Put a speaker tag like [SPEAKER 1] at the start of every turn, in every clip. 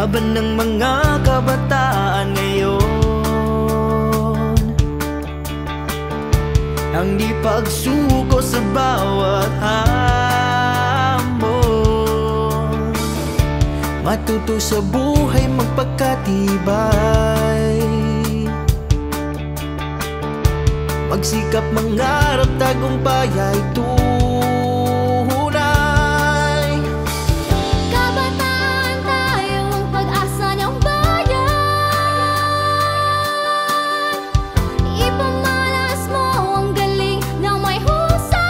[SPEAKER 1] laban ng mga kabataan ngayon. Ang di pagsuko sa bawat hamon, matuto sa buhay magpagkatibay, magsikap mangarap tagumpay ay tunay.
[SPEAKER 2] Kabataan tayong pag-asa ng bayan, ipamalas mo ang galing na may husay.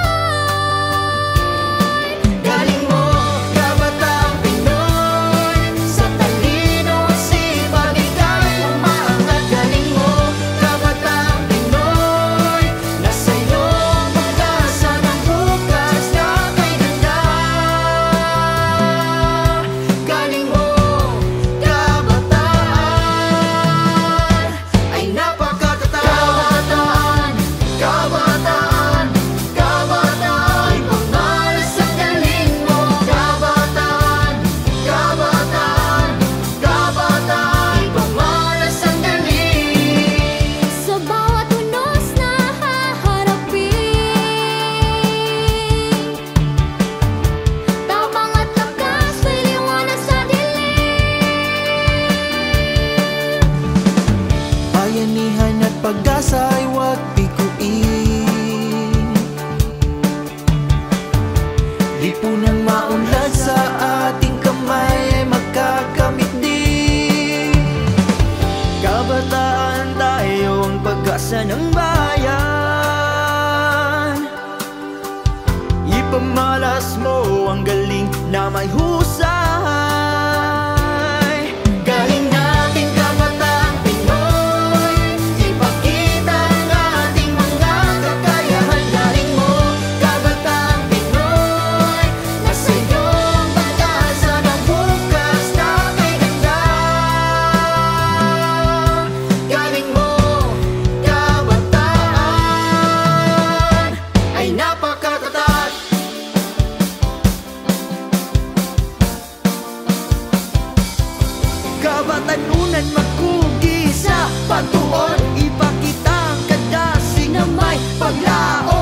[SPEAKER 1] Galing mo, kabataang Pinoy, sa talino at sipag ika'y umaangat. Galing mo, kabataang Pinoy, nasa iyo ang pag-asa ng bukas na kay ganda. Galing mo, kabataan, ay napakatatak. Kabataan, kabataan, pamalas sa galing mo. Kabataan, kabataan, kabataan, pamalas ang galing.
[SPEAKER 2] Sa bawat unos na haharapin, tabang at lakas may liwanag sa dilim.
[SPEAKER 1] Bayanihan at pag-asa ay huwag biguin, lipunang maunlad sa ating kamay ay magkakamit din. Kabataan tayo ang pag-asa ng bayan, ipamalas mo ang galing na may husay. Galing natin kabataang Pinoy, ipakita ang ating mga kakayahan. Galing mo, kabataang Pinoy, nasa iyo ang pag-asa ng bukas na kay ganda. Galing mo, kabataan, ay napakatatak. Kabatanunan magkugi sa pagtuon, ipakita ang kadasig na may paglaon.